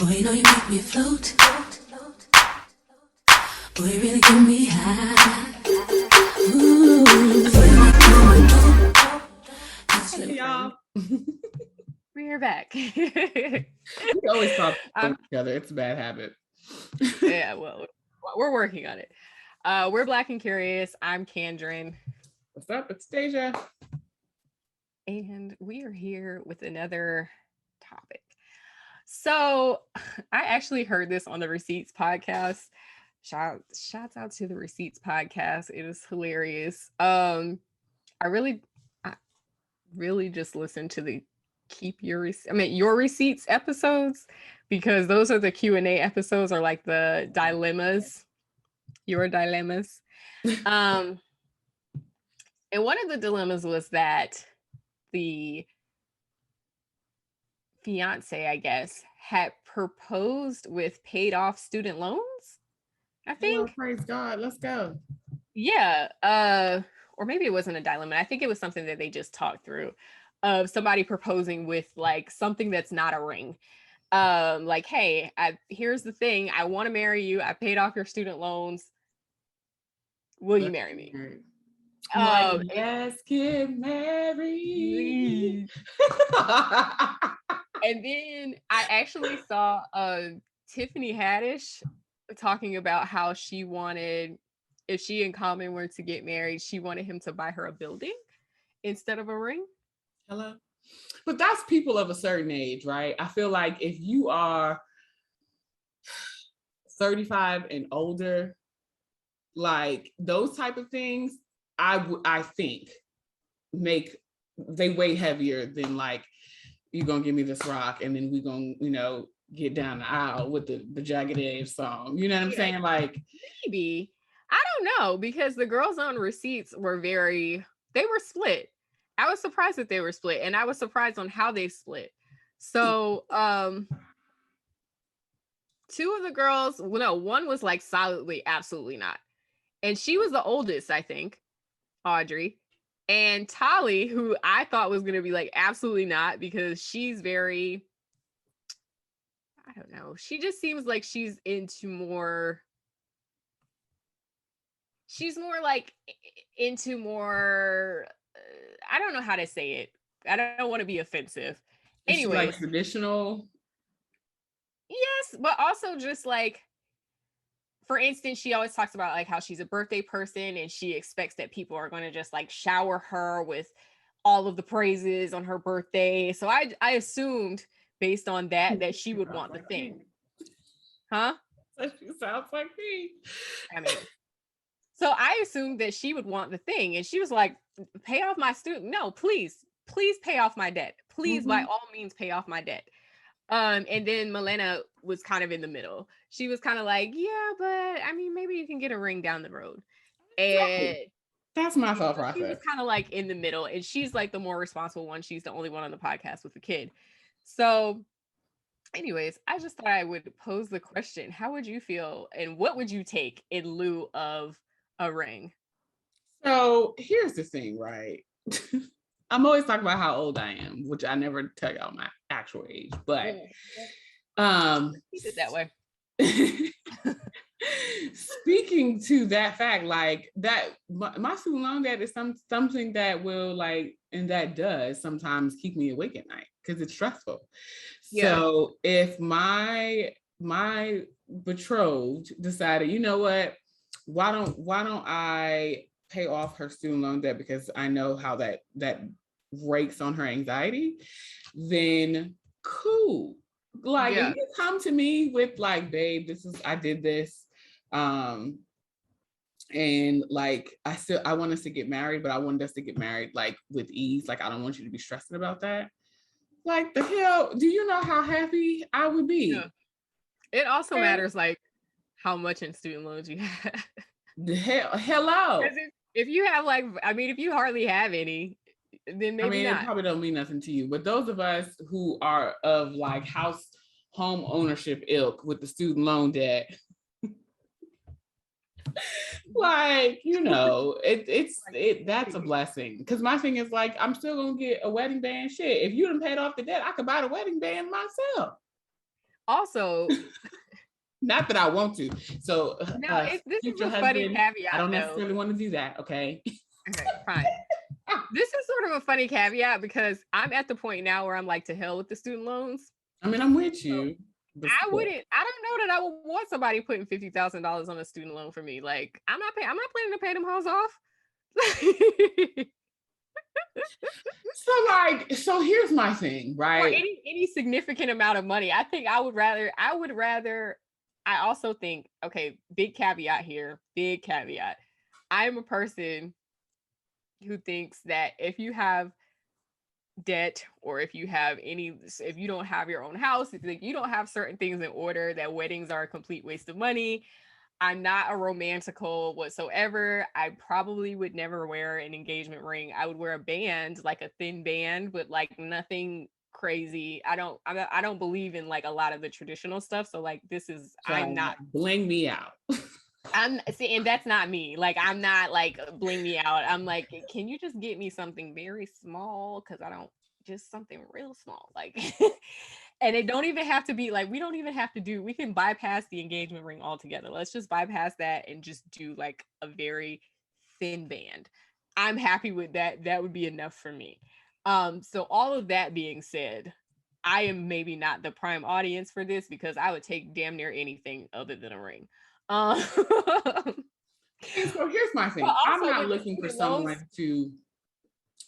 Boy, you know you make me float. Boy, you really get me high. Ooh, hey, y'all. We're back. We always talk over each other. It's a bad habit. Yeah, well, we're working on it. We're Black and Curious. I'm Kandrin. What's up? It's Deja. And we are here with another topic. So I actually heard this on the Receipts podcast. Shouts out to the Receipts podcast. It is hilarious. I really just listened to the your receipts episodes, because those are the Q&A episodes, or like the dilemmas, your dilemmas. And one of the dilemmas was that the fiance, I guess, had proposed with paid off student loans, I think. Oh, praise God. Let's go. Yeah. Or maybe it wasn't a dilemma. I think it was something that they just talked through, of somebody proposing with like something that's not a ring. Like, hey, here's the thing. I want to marry you. I paid off your student loans. Will you marry me? Let's get married. And then I actually saw Tiffany Haddish talking about how she wanted, if she and Common were to get married, she wanted him to buy her a building instead of a ring. Hello. But that's people of a certain age, right? I feel like if you are 35 and older, like those type of things, I think they weigh heavier than like, you're gonna give me this rock and then we're gonna, get down the aisle with the Jagged Edge song. You know what I'm saying? Like, maybe. I don't know, because the girls on Receipts they were split. I was surprised that they were split, and I was surprised on how they split. So, two of the girls, one was like solidly, absolutely not. And she was the oldest, I think, Audrey. And Tali, who I thought was going to be like, absolutely not, because she's very, I don't know. She just seems like she's more I don't know how to say it. I don't want to be offensive. Anyway, like traditional. Yes, but also just like, for instance, she always talks about like how she's a birthday person and she expects that people are going to just like shower her with all of the praises on her birthday. So I assumed based on that she would want the thing. Huh? She sounds like me. I mean, so I assumed that she would want the thing, and she was like, pay off my student. No, please pay off my debt. Please, by all means, pay off my debt. And then Milena was kind of in the middle. She was kind of like, yeah, but I mean, maybe you can get a ring down the road. And that's my thought process. She was kind of like in the middle, and she's like the more responsible one. She's the only one on the podcast with a kid. So anyways, I just thought I would pose the question. How would you feel, and what would you take in lieu of a ring? So here's the thing, right? I'm always talking about how old I am, which I never tell y'all my actual age, but keep it that way. Speaking to that fact, like that, my student loan debt is something that will like, and that does sometimes keep me awake at night because it's stressful. Yeah. So if my betrothed decided, you know what, why don't I pay off her student loan debt, because I know how that rakes on her anxiety, then cool. Like, if you come to me with like, babe, I did this, and like I want us to get married, but I want us to get married like with ease. Like, I don't want you to be stressing about that. Like, the hell, do you know how happy I would be? Yeah. It also matters like how much in student loans you have. Hello. If you have like, I mean, if you hardly have any, then maybe not. It probably don't mean nothing to you. But those of us who are of like home ownership ilk with the student loan debt, like, that's a blessing. Because my thing is like, I'm still gonna get a wedding band. Shit, if you done paid off the debt, I could buy the wedding band myself. Also, Not that I want to. So, no, this is future a funny husband, I caveat don't though. necessarily want to do that. Okay. Okay, fine. This is sort of a funny caveat because I'm at the point now where I'm like, to hell with the student loans. I mean, I'm with So you. But I still. wouldn't. I don't know that I would want somebody putting $50,000 on a student loan for me. Like, I'm not paying. I'm not planning to pay them hoes off. So here's my thing, Or right? any significant amount of money. I think I would rather. I also think, okay, big caveat here. Big caveat. I am a person who thinks that if you have debt, or if you have if you don't have your own house, if you don't have certain things in order, that weddings are a complete waste of money. I'm not a romantical whatsoever. I probably would never wear an engagement ring. I would wear a band, like a thin band, but like nothing crazy. I don't believe in like a lot of the traditional stuff. So like I'm not bling me out. I'm see, and that's not me. Like, I'm not like bling me out. I'm like, can you just get me something very small? Because I don't, just something real small. Like, and it don't even have to be like, we don't even have to do, we can bypass the engagement ring altogether. Let's just bypass that and just do like a very thin band. I'm happy with that. That would be enough for me. So all of that being said, I am maybe not the prime audience for this because I would take damn near anything other than a ring. Um, And so here's my thing. but I'm also not with the looking for student someone loans, to.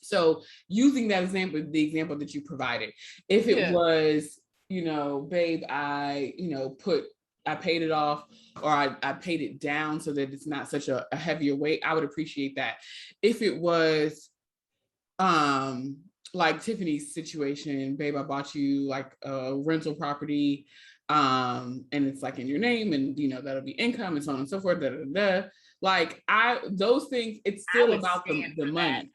So using that example, the example that you provided, if it yeah, was, babe, I paid it off, or I paid it down so that it's not such a heavier weight, I would appreciate that. If it was like Tiffany's situation, babe, I bought you like a rental property, and it's like in your name, and that'll be income and so on and so forth. Like those things, it's I still would about stand the for that. money.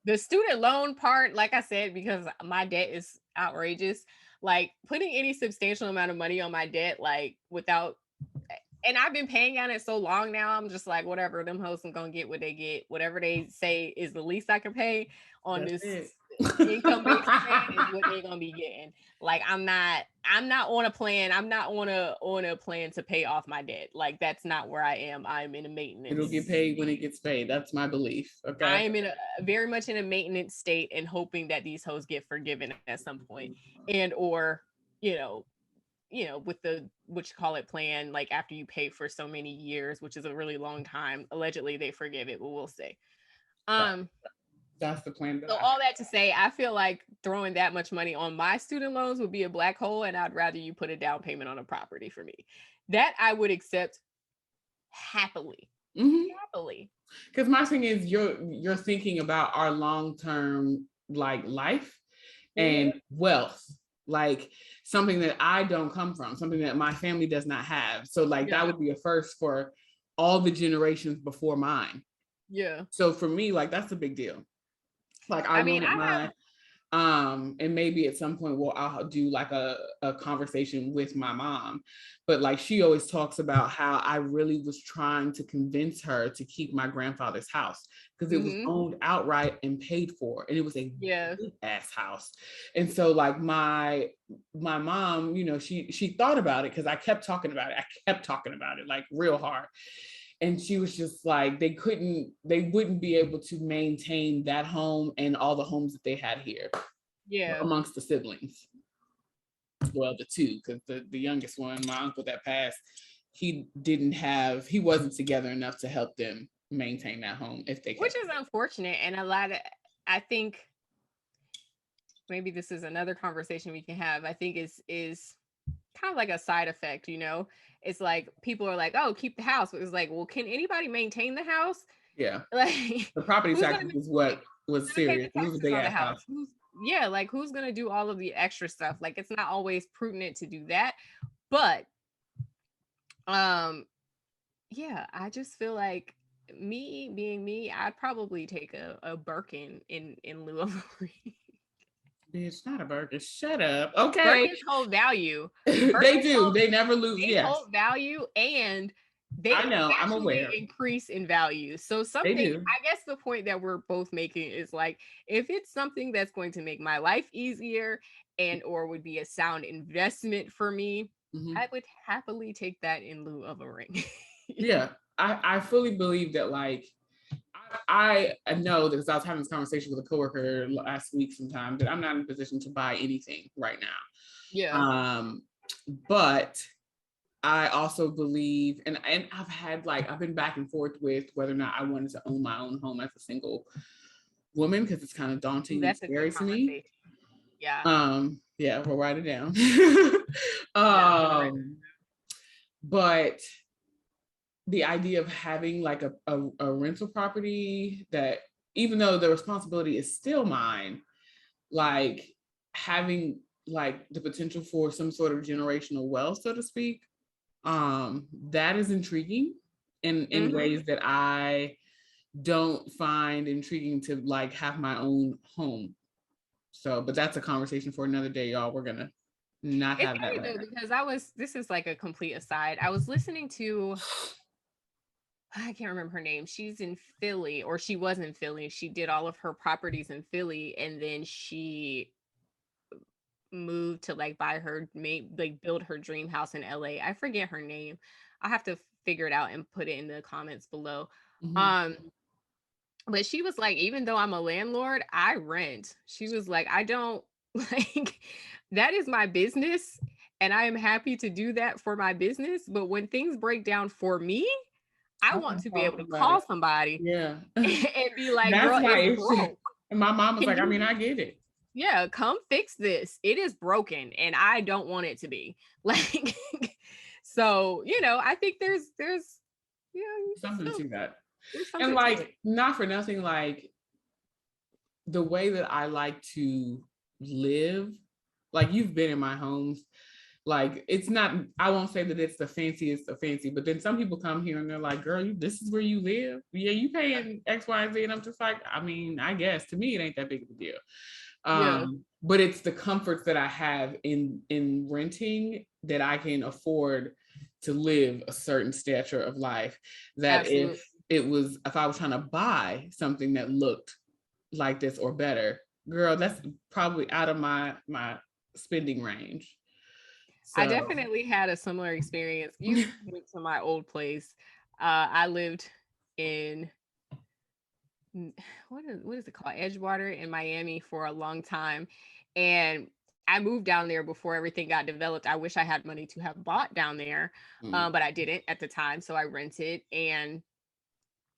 The student loan part, like I said, because my debt is outrageous, like putting any substantial amount of money on my debt, like without, and I've been paying on it so long now, I'm just like, whatever, them hosts are gonna get what they get. Whatever they say is the least I can pay on That's this it. income-based plan is what they're gonna be getting. Like, I'm not on a plan. I'm not on a plan to pay off my debt. Like, that's not where I am. I'm in a maintenance. It'll get paid when it gets paid. That's my belief. Okay. I am in a very much in a maintenance state and hoping that these hoes get forgiven at some point, and or with the what you call it plan, like after you pay for so many years, which is a really long time, allegedly they forgive it, but we'll see. um That's the plan. so all that to say, I feel like throwing that much money on my student loans would be a black hole, and I'd rather you put a down payment on a property for me. That I would accept happily. Happily. Because my thing is, you're thinking about our long-term like life and wealth, like something that I don't come from, something that my family does not have. So like that would be a first for all the generations before mine. Yeah. So for me, like that's a big deal. Like I mean, wanted my and maybe at some point I'll do like a conversation with my mom, but like she always talks about how I really was trying to convince her to keep my grandfather's house because it was owned outright and paid for, and it was a big ass house. And so like my mom, she thought about it because I kept talking about it like real hard. And she was just like, they wouldn't be able to maintain that home and all the homes that they had here. Yeah. Amongst the siblings. Well, the two, because the youngest one, my uncle that passed, he wasn't together enough to help them maintain that home if they Which is unfortunate. And I think maybe this is another conversation we can have. I think is kind of like a side effect, It's like people are like, oh, keep the house. But it's like, well, can anybody maintain the house? Yeah. Like the property tax is what was serious. It was a big ass house. Like who's gonna do all of the extra stuff? Like it's not always prudent to do that. But yeah, I just feel like me being me, I'd probably take a Birkin in lieu of a ring. It's not a Birkin. Shut up. Okay. Birkins hold value. They do. They never lose. They hold value, and they I know. I'm aware. increase in value. So something, I guess the point that we're both making is like, if it's something that's going to make my life easier and or would be a sound investment for me, I would happily take that in lieu of a ring. Yeah, I fully believe that. Like, I know because I was having this conversation with a coworker last week sometime that I'm not in a position to buy anything right now. Yeah. But I also believe, and I've been back and forth with whether or not I wanted to own my own home as a single woman because it's kind of Ooh, daunting and that's a good scary to me. conversation. Yeah. Yeah, we'll write it down. Yeah, I'm gonna write But the idea of having like a rental property that, even though the responsibility is still mine, like having like the potential for some sort of generational wealth, so to speak, that is intriguing in ways that I don't find intriguing to like have my own home. So, but that's a conversation for another day, y'all. We're gonna not It's have that funny right though, now. because this is like a complete aside. I was listening to, I can't remember her name. She's in Philly, or she was in Philly. She did all of her properties in Philly, and then she moved to like buy her like build her dream house in LA. I forget her name. I'll have to figure it out and put it in the comments below. Mhm. Um, but she was like, even though I'm a landlord, I rent. She was like, I don't like that is my business, and I am happy to do that for my business. But when things break down for me, I I want want to to be call able to somebody. call somebody Yeah. and be like, That's girl, my it's issue. broke. And my mom was Can like, I you mean, I get it. yeah, come fix this. It is broken and I don't want it to be. Like so, I think there's yeah, Something still to that. there's And something to it. like, not for nothing, like the way that I like to live, like you've been in my homes, like it's not, I won't say that it's the fanciest of fancy, but then some people come here and they're like, girl, this is where you live? Yeah, you paying X, Y, and Z. And I'm just like, I mean, I guess to me it ain't that big of a deal. Yeah, But it's the comforts that I have in renting that I can afford to live a certain stature of life, that absolutely. if I was trying to buy something that looked like this or better, girl, that's probably out of my spending range. I So definitely had a similar experience. You went to my old place. I lived in what is it called? Edgewater in Miami for a long time. And I moved down there before everything got developed. I wish I had money to have bought down there, but I didn't at the time. So I rented. And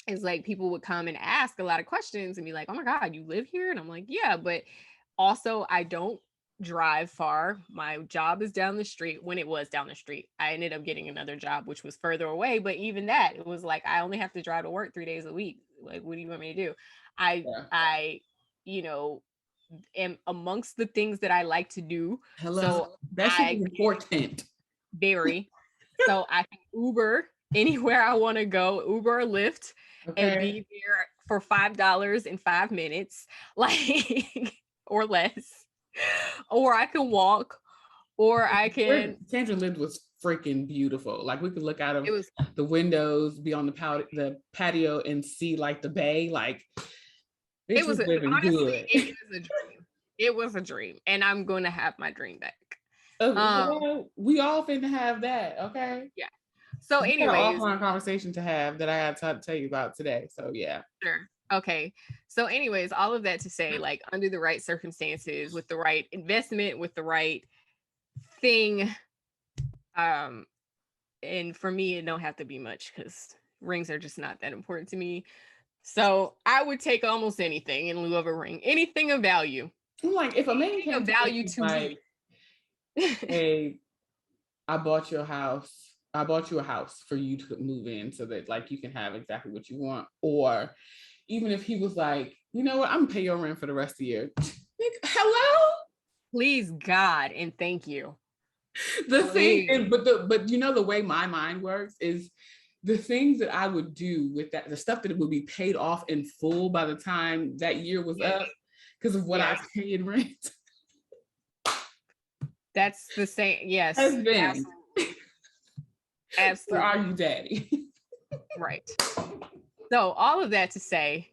it's like people would come and ask a lot of questions and be like, oh my God, you live here? And I'm like, yeah, but also I don't drive far. My job is down the street. When it was down the street, I ended up getting another job, which was further away. But even that, it was like, I only have to drive to work 3 days a week. Like, what do you want me to do? I, yeah. I, am amongst the things that I like to do. Hello. So That shit I is important. vary. So I can Uber anywhere I want to go, Uber or Lyft, and Okay. be there for $5 in 5 minutes, like or less. Or I can walk, or I Where can. Sandra lived was freaking beautiful. Like we could look out It of was. the windows, be on the patio and see like the bay. Like It bitch was was living honestly. good. It is a dream. It was a dream, and I'm going to have my dream back. Um. Well, we all finna have that, okay? Yeah. So, We got an anyways, offline conversation to have that I had to tell you about today. So yeah. sure. Okay. So, anyways, all of that to say, like, under the right circumstances, with the right investment, with the right thing, um, and for me, it don't have to be much because rings are just not that important to me. So I would take almost anything in lieu of a ring, anything of value, I'm like, if a man anything came of to me and value was to me. like, hey, I bought your house. I bought you a house for you to move in so that like you can have exactly what you want. Or even if he was like, you know what, I'm gonna pay your rent for the rest of the year. Hello? Please, God, and thank you. The thing Please. is, but you know the way my mind works is the things that I would do with that, the stuff that would be paid off in full by the time that year was Yes. up because of what I Yes. pay in rent That's the same. Yes. has been. Absolutely. Where are Absolutely. you, daddy? Right. So all of that to say,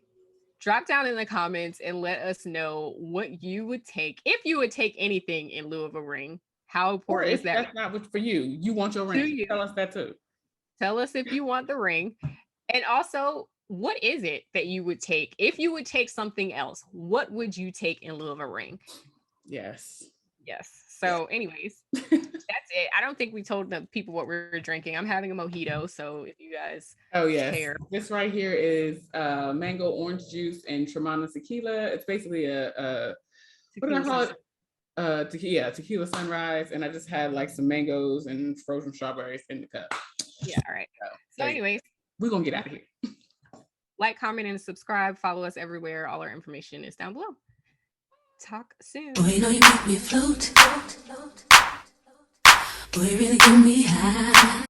drop down in the comments and let us know what you would take if you would take anything in lieu of a ring. How Or important is if that that's not what for you, you want your to ring. you? Tell us that too. Tell us if you want the ring. And also, what is it that you would take? If you would take something else, what would you take in lieu of a ring? Yes. Yes. So, anyways, that's it. I don't think we told the people what we're drinking. I'm having a mojito. So, if you guys Oh yes. care. This right here is mango orange juice and Tremana tequila. It's basically a what did I call it? Tequila sunrise. And I just had like some mangoes and frozen strawberries in the cup. Yeah. All right. So, anyways, we're gonna get out of here. Like, comment, and subscribe. Follow us everywhere. All our information is down below. Talk soon. Boy, you know you make me float. Boy, you really get me high.